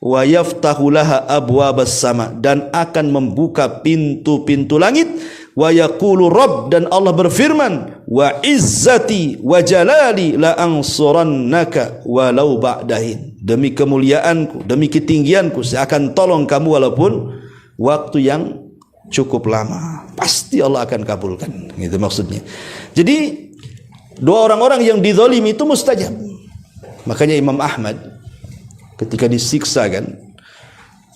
S2: wa yaftahu laha abwabas sama, dan akan membuka pintu-pintu langit, wa yaqulu rabb, dan Allah berfirman, wa izzati wa jalali la ansurannaka walau ba'dahin, demi kemuliaanku, demi ketinggianku, saya akan tolong kamu walaupun waktu yang cukup lama, pasti Allah akan kabulkan, gitu maksudnya. Jadi doa orang-orang yang dizalimi itu mustajab. Makanya Imam Ahmad ketika disiksa kan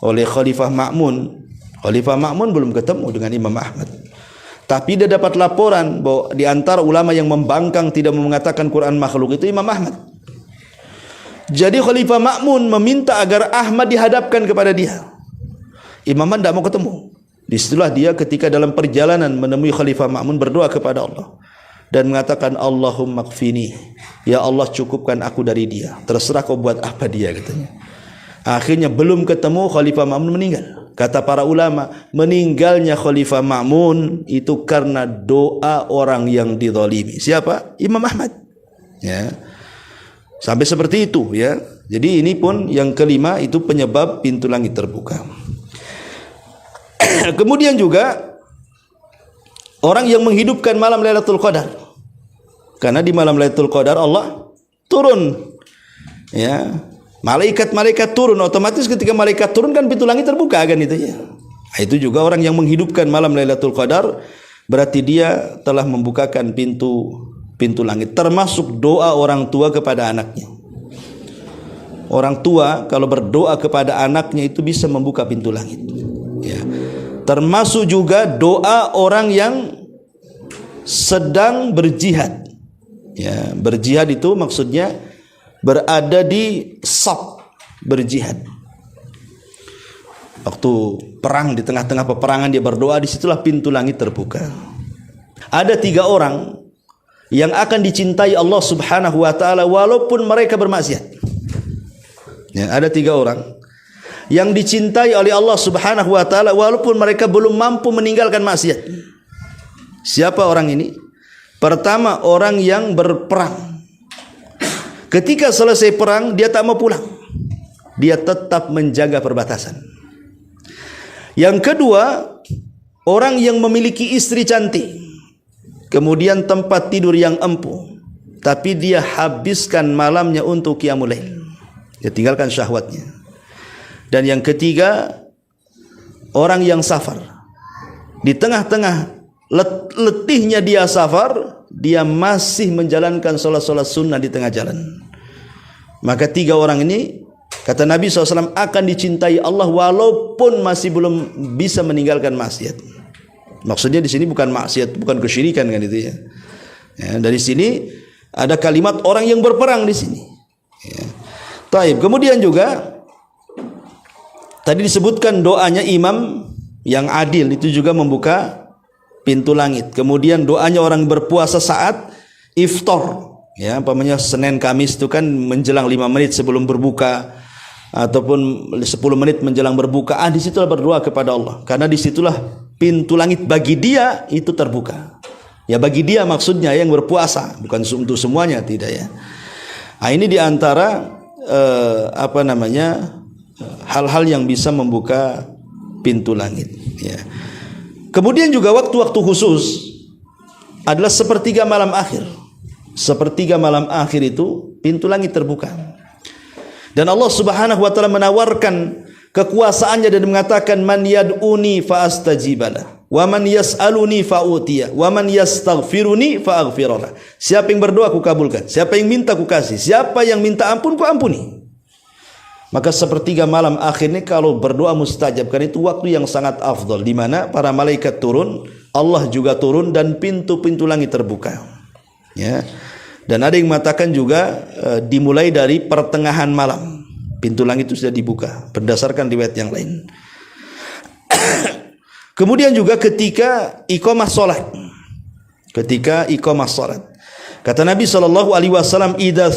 S2: oleh Khalifah Ma'mun, Khalifah Ma'mun belum ketemu dengan Imam Ahmad, tapi dia dapat laporan bahwa di antara ulama yang membangkang tidak mengatakan Quran makhluk itu Imam Ahmad. Jadi Khalifah Ma'mun meminta agar Ahmad dihadapkan kepada dia. Imam Ahmad tidak mau ketemu. Disitulah dia ketika dalam perjalanan menemui Khalifah Ma'mun berdoa kepada Allah dan mengatakan, Allahumma kfini, ya Allah cukupkan aku dari dia, terserah kau buat apa dia, katanya. Akhirnya belum ketemu, Khalifah Ma'mun meninggal. Kata para ulama, meninggalnya Khalifah Ma'mun itu karena doa orang yang dizalimi. Siapa? Imam Ahmad, ya. Sampai seperti itu, ya. Jadi ini pun yang kelima, itu penyebab pintu langit terbuka. Kemudian juga orang yang menghidupkan malam Lailatul Qadar, karena di malam Lailatul Qadar Allah turun, ya, malaikat-malaikat turun, otomatis ketika malaikat turun kan pintu langit terbuka kan itu, ya. Nah, itu juga orang yang menghidupkan malam Lailatul Qadar berarti dia telah membukakan pintu langit, termasuk doa orang tua kepada anaknya. Orang tua kalau berdoa kepada anaknya itu bisa membuka pintu langit, ya. Termasuk juga doa orang yang sedang berjihad, Ya, berjihad itu maksudnya berada di saf berjihad. Waktu perang, di tengah-tengah peperangan dia berdoa, disitulah pintu langit terbuka. Ada 3 orang yang akan dicintai Allah Subhanahu wa ta'ala walaupun mereka bermaksiat. Ya, ada 3 orang yang dicintai oleh Allah Subhanahu wa ta'ala walaupun mereka belum mampu meninggalkan maksiat. Siapa orang ini? Pertama, orang yang berperang. Ketika selesai perang, dia tak mau pulang. Dia tetap menjaga perbatasan. Yang kedua, orang yang memiliki istri cantik, kemudian tempat tidur yang empuk, tapi dia habiskan malamnya untuk qiyamul lail. Dia tinggalkan syahwatnya. Dan yang ketiga, orang yang safar. Di tengah-tengah letihnya dia safar, dia masih menjalankan sholat-sholat sunnah di tengah jalan. Maka 3 orang ini, kata Nabi SAW, akan dicintai Allah walaupun masih belum bisa meninggalkan maksiat. Maksudnya di sini bukan maksiat, bukan kesyirikan kan itu ya. Ya, dari sini ada kalimat orang yang berperang di sini. Ya. Taib. Kemudian juga tadi disebutkan doanya imam yang adil itu juga membuka pintu langit. Kemudian doanya orang berpuasa saat iftar. Ya, umpamanya Senin Kamis itu kan menjelang 5 menit sebelum berbuka ataupun 10 menit menjelang berbuka. Disitulah berdoa kepada Allah. Karena disitulah pintu langit bagi dia itu terbuka. Ya, bagi dia maksudnya yang berpuasa, bukan untuk semuanya, tidak ya. Nah, ini diantara hal-hal yang bisa membuka pintu langit. Ya. Kemudian juga waktu-waktu khusus adalah sepertiga malam akhir. Sepertiga malam akhir itu pintu langit terbuka. Dan Allah Subhanahu wa ta'ala menawarkan kekuasaannya dan mengatakan, man yad'uni fa'astajibalah, wa man yas'aluni fa'utiya, wa man yastaghfiruni fa'aghfirullah. Siapa yang berdoa ku kabulkan, siapa yang minta ku kasih, siapa yang minta ampun ku ampuni. Maka sepertiga malam akhir ini kalau berdoa mustajab, karena itu waktu yang sangat afdal, di mana para malaikat turun, Allah juga turun, dan pintu-pintu langit terbuka. Ya. Dan ada yang mengatakan juga dimulai dari pertengahan malam pintu langit itu sudah dibuka berdasarkan riwayat yang lain. Kemudian juga ketika iqamah salat. Ketika iqamah salat. Kata Nabi SAW, idza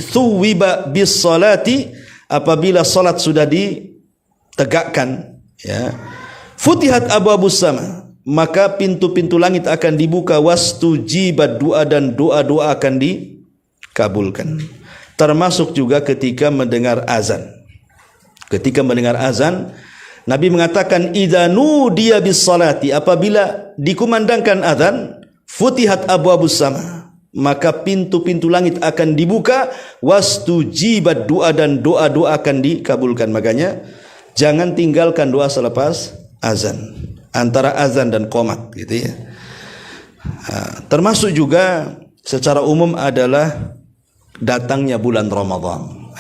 S2: thuwiba bis salati, apabila salat sudah ditegakkan, ya, futihat abwabus sama, maka pintu-pintu langit akan dibuka, wastujibat doa, dan doa-doa akan dikabulkan. Termasuk juga ketika mendengar azan. Ketika mendengar azan, Nabi mengatakan, idza nudiya bis salati, apabila dikumandangkan azan, futihat abwabus sama, maka pintu-pintu langit akan dibuka, wastujibat doa, dan doa-doa akan dikabulkan. Makanya jangan tinggalkan doa selepas azan, antara azan dan qomat, gitu ya. Termasuk juga secara umum adalah datangnya bulan Ramadan.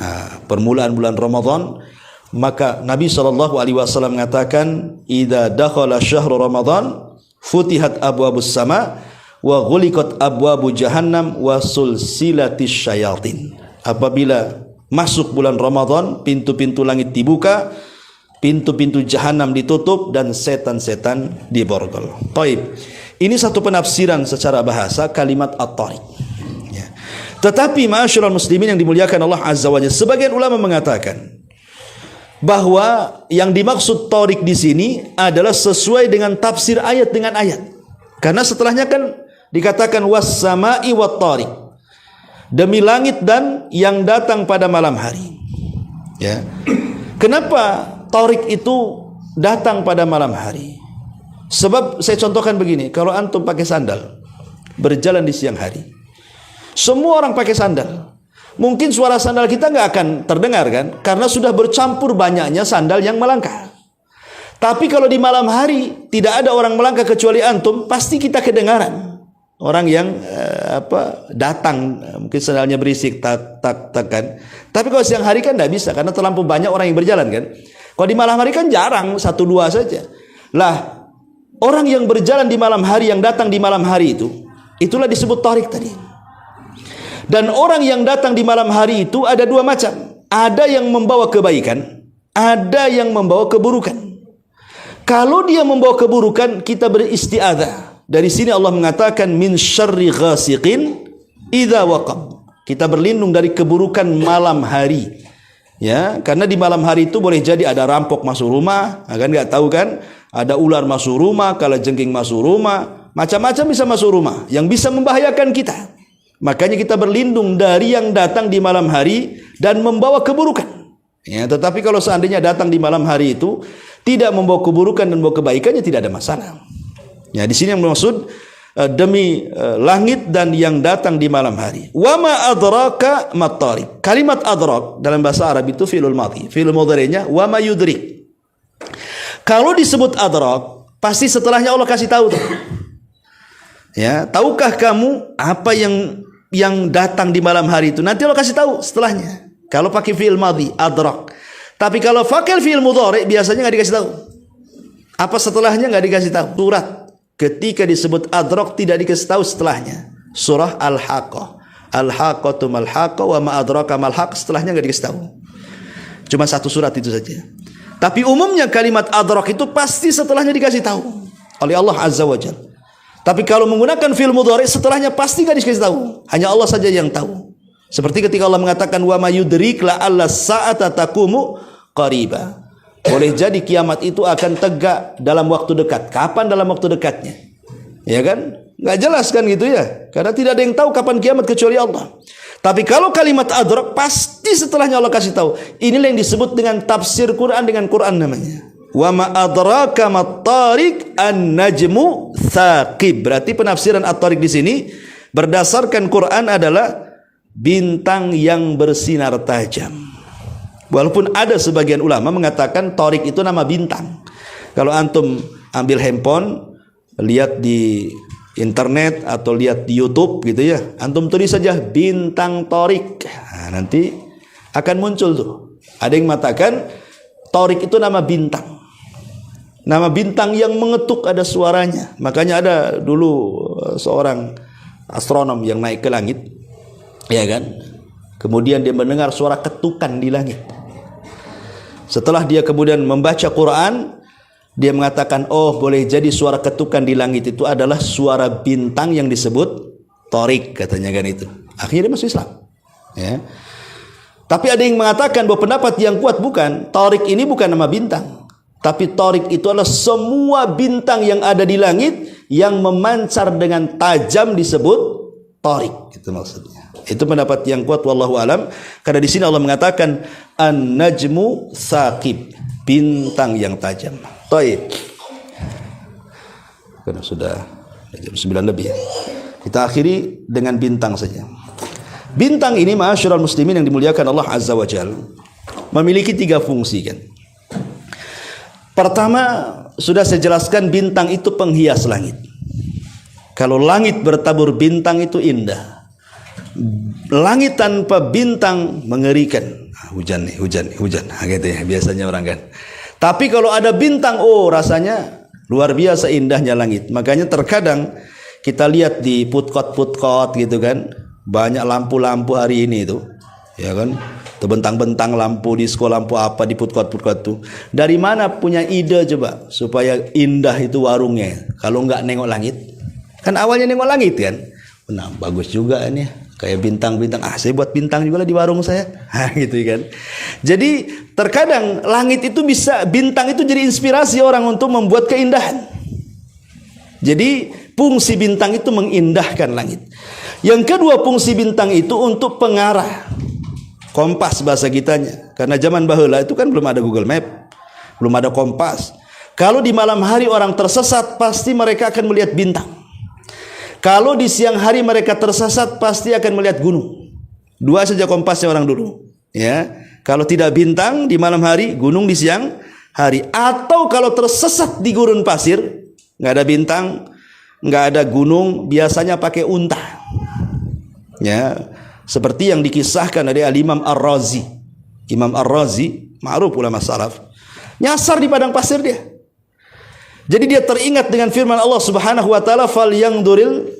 S2: Permulaan bulan Ramadan, maka Nabi SAW mengatakan, idza dakhala syahrul Ramadan futihat abwabus sama wa ghuliqat abwabu jahannam wa sulsilatis syayatin. Apabila masuk bulan Ramadan, pintu-pintu langit dibuka, pintu-pintu jahanam ditutup, dan setan-setan diborgol. Taib. Ini satu penafsiran secara bahasa kalimat at-tariq. Ya. Tetapi ma'asyiral muslimin yang dimuliakan Allah Azza wa Jalla, sebagian ulama mengatakan bahwa yang dimaksud tariq di sini adalah sesuai dengan tafsir ayat dengan ayat. Karena setelahnya kan dikatakan was-sama'i wat-tariq, demi langit dan yang datang pada malam hari. Ya. Kenapa tariq itu datang pada malam hari? Sebab saya contohkan begini, kalau antum pakai sandal berjalan di siang hari, semua orang pakai sandal, mungkin suara sandal kita nggak akan terdengar kan, karena sudah bercampur banyaknya sandal yang melangkah. Tapi kalau di malam hari tidak ada orang melangkah kecuali antum, pasti kita kedengaran orang yang datang, mungkin sandalnya berisik tak tak tak kan. Tapi kalau siang hari kan tidak bisa, karena terlampau banyak orang yang berjalan kan. Kalau di malam hari kan jarang, 1-2 saja. Lah, orang yang berjalan di malam hari, yang datang di malam hari itu, itulah disebut tariq tadi. Dan orang yang datang di malam hari itu ada dua macam. Ada yang membawa kebaikan, ada yang membawa keburukan. Kalau dia membawa keburukan, kita beristi'adzah. Dari sini Allah mengatakan min syarri ghasiqin idza waqab. Kita berlindung dari keburukan malam hari. Ya, karena di malam hari itu boleh jadi ada rampok masuk rumah, kan nggak tahu kan? Ada ular masuk rumah, kalajengking masuk rumah, macam-macam bisa masuk rumah yang bisa membahayakan kita. Makanya kita berlindung dari yang datang di malam hari dan membawa keburukan. Ya, tetapi kalau seandainya datang di malam hari itu tidak membawa keburukan dan membawa kebaikannya, tidak ada masalah. Ya, di sini yang maksud demi langit dan yang datang di malam hari. Wa ma adraka mat-tariq. Kalimat adrak dalam bahasa Arab itu fi'lul madhi. Fi'lul mudhari'nya wa ma yudrik. Kalau disebut adrak, pasti setelahnya Allah kasih tahu tuh. Ya, tahukah kamu apa yang datang di malam hari itu? Nanti Allah kasih tahu setelahnya. Kalau pakai fi'il madhi, adrak. Tapi kalau pakai fi'il mudhari' biasanya enggak dikasih tahu. Apa setelahnya enggak dikasih tahu. Surat ketika disebut adrak tidak dikasih tahu setelahnya. Surah Al-Haqqah. Al-Haqqatu mal-Haqqah wa ma adraka mal-Haqq, setelahnya enggak dikasih tahu. Cuma satu surat itu saja. Tapi umumnya kalimat adrak itu pasti setelahnya dikasih tahu oleh Allah Azza wa Jalla. Tapi kalau menggunakan fi'il mudhari setelahnya pasti enggak dikasih tahu. Hanya Allah saja yang tahu. Seperti ketika Allah mengatakan wa ma yudrik la alla sa'ata taqumu qariba. Boleh jadi kiamat itu akan tegak dalam waktu dekat. Kapan dalam waktu dekatnya? Ya kan? Nggak jelas kan gitu ya? Karena tidak ada yang tahu kapan kiamat kecuali Allah. Tapi kalau kalimat adrak pasti setelahnya Allah kasih tahu. Inilah yang disebut dengan tafsir Quran dengan Quran namanya. Wa ma adraka mat-tariq an-najmu tsaqib. Berarti penafsiran at-tariq di sini berdasarkan Quran adalah bintang yang bersinar tajam. Walaupun ada sebagian ulama mengatakan Tariq itu nama bintang. Kalau antum ambil handphone, lihat di internet atau lihat di YouTube gitu ya, antum tulis saja bintang Tariq. Nah, nanti akan muncul tuh. Ada yang mengatakan Tariq itu nama bintang. Nama bintang yang mengetuk, ada suaranya. Makanya ada dulu seorang astronom yang naik ke langit, ya kan? Kemudian dia mendengar suara ketukan di langit. Setelah dia kemudian membaca Quran, dia mengatakan, oh boleh jadi suara ketukan di langit itu adalah suara bintang yang disebut Tariq, katanya kan itu. Akhirnya dia masuk Islam. Ya. Tapi ada yang mengatakan bahwa pendapat yang kuat bukan, Tariq ini bukan nama bintang. Tapi Tariq itu adalah semua bintang yang ada di langit yang memancar dengan tajam disebut Tariq. Itu maksudnya. Itu pendapat yang kuat wallahu alam, karena di sini Allah mengatakan an-najmu tsaqib, bintang yang tajam. Baik. Karena sudah jam 9 lebih ya. Kita akhiri dengan bintang saja. Bintang ini ma'asyiral muslimin yang dimuliakan Allah Azza wa Jalla memiliki 3 fungsi kan. Pertama, sudah saya jelaskan bintang itu penghias langit. Kalau langit bertabur bintang itu indah. Langit tanpa bintang mengerikan. Hujan nih, hujan. Nah, gitu ya biasanya orang kan. Tapi kalau ada bintang, oh rasanya luar biasa indahnya langit. Makanya terkadang kita lihat di putkot gitu kan, banyak lampu-lampu hari ini itu, ya kan? Terbentang-bentang lampu di sekolah, lampu apa di putkot tuh. Dari mana punya ide coba supaya indah itu warungnya? Kalau nggak nengok langit, kan awalnya nengok langit kan. Nah, bagus juga ini. Kayak bintang-bintang, saya buat bintang juga lah di warung saya. Gitu kan. Jadi terkadang langit itu bisa, bintang itu jadi inspirasi orang untuk membuat keindahan. Jadi fungsi bintang itu mengindahkan langit. Yang kedua, fungsi bintang itu untuk pengarah. Kompas bahasa kitanya. Karena zaman baheula itu kan belum ada Google Map, belum ada kompas. Kalau di malam hari orang tersesat, pasti mereka akan melihat bintang. Kalau di siang hari mereka tersesat, pasti akan melihat gunung. 2 saja kompasnya orang dulu. Ya, kalau tidak bintang di malam hari, gunung di siang hari. Atau kalau tersesat di gurun pasir, nggak ada bintang, nggak ada gunung, biasanya pakai unta. Ya, seperti yang dikisahkan dari Al-Imam Ar-Razi. Imam Ar-Razi, ma'ruf ulama salaf, nyasar di padang pasir dia. Jadi dia teringat dengan firman Allah Subhanahu wa taala, "Fal yangduril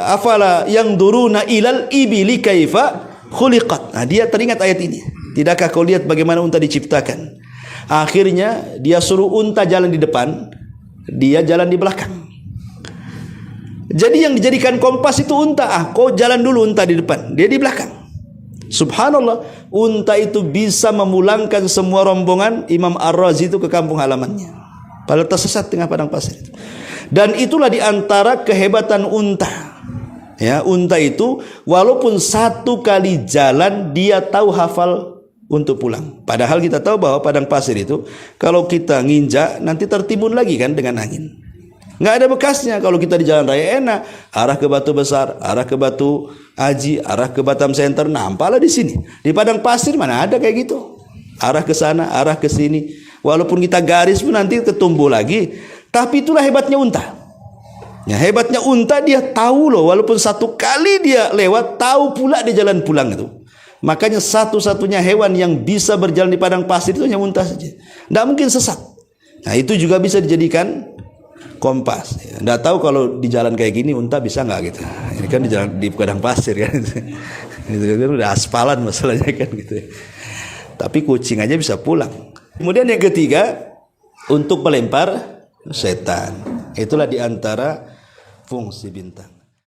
S2: afala yang duruna ilal ibili kaifa khuliqat. Nah, dia teringat ayat ini. Tidakkah kau lihat bagaimana unta diciptakan? Akhirnya dia suruh unta jalan di depan, dia jalan di belakang. Jadi yang dijadikan kompas itu unta. Kau jalan dulu, unta di depan, dia di belakang. Subhanallah, unta itu bisa memulangkan semua rombongan Imam Ar-Razi itu ke kampung halamannya, padahal tersesat tengah padang pasir itu. Dan itulah diantara kehebatan unta. Ya, unta itu walaupun satu kali jalan dia tahu hafal untuk pulang. Padahal kita tahu bahwa padang pasir itu kalau kita nginjak nanti tertimbun lagi kan dengan angin. Nggak ada bekasnya. Kalau kita di jalan raya enak, arah ke Batu Besar, arah ke Batu Aji, arah ke Batam Center, nampaklah di sini. Di padang pasir mana ada kayak gitu. Arah ke sana, arah ke sini. Walaupun kita garis pun nanti ketumbuh lagi. Tapi itulah hebatnya unta. Ya, hebatnya unta, dia tahu loh, walaupun satu kali dia lewat, tahu pula dia jalan pulang itu. Makanya satu-satunya hewan yang bisa berjalan di padang pasir itu hanya unta saja. Tidak mungkin sesat. Nah, itu juga bisa dijadikan kompas. Nggak tahu kalau di jalan kayak gini unta bisa nggak gitu. Ini kan di jalan di padang pasir kan. Itu kan udah aspalan masalahnya kan gitu. Tapi kucing aja bisa pulang. Kemudian yang ketiga, untuk melempar setan. Itulah diantara fungsi bintang.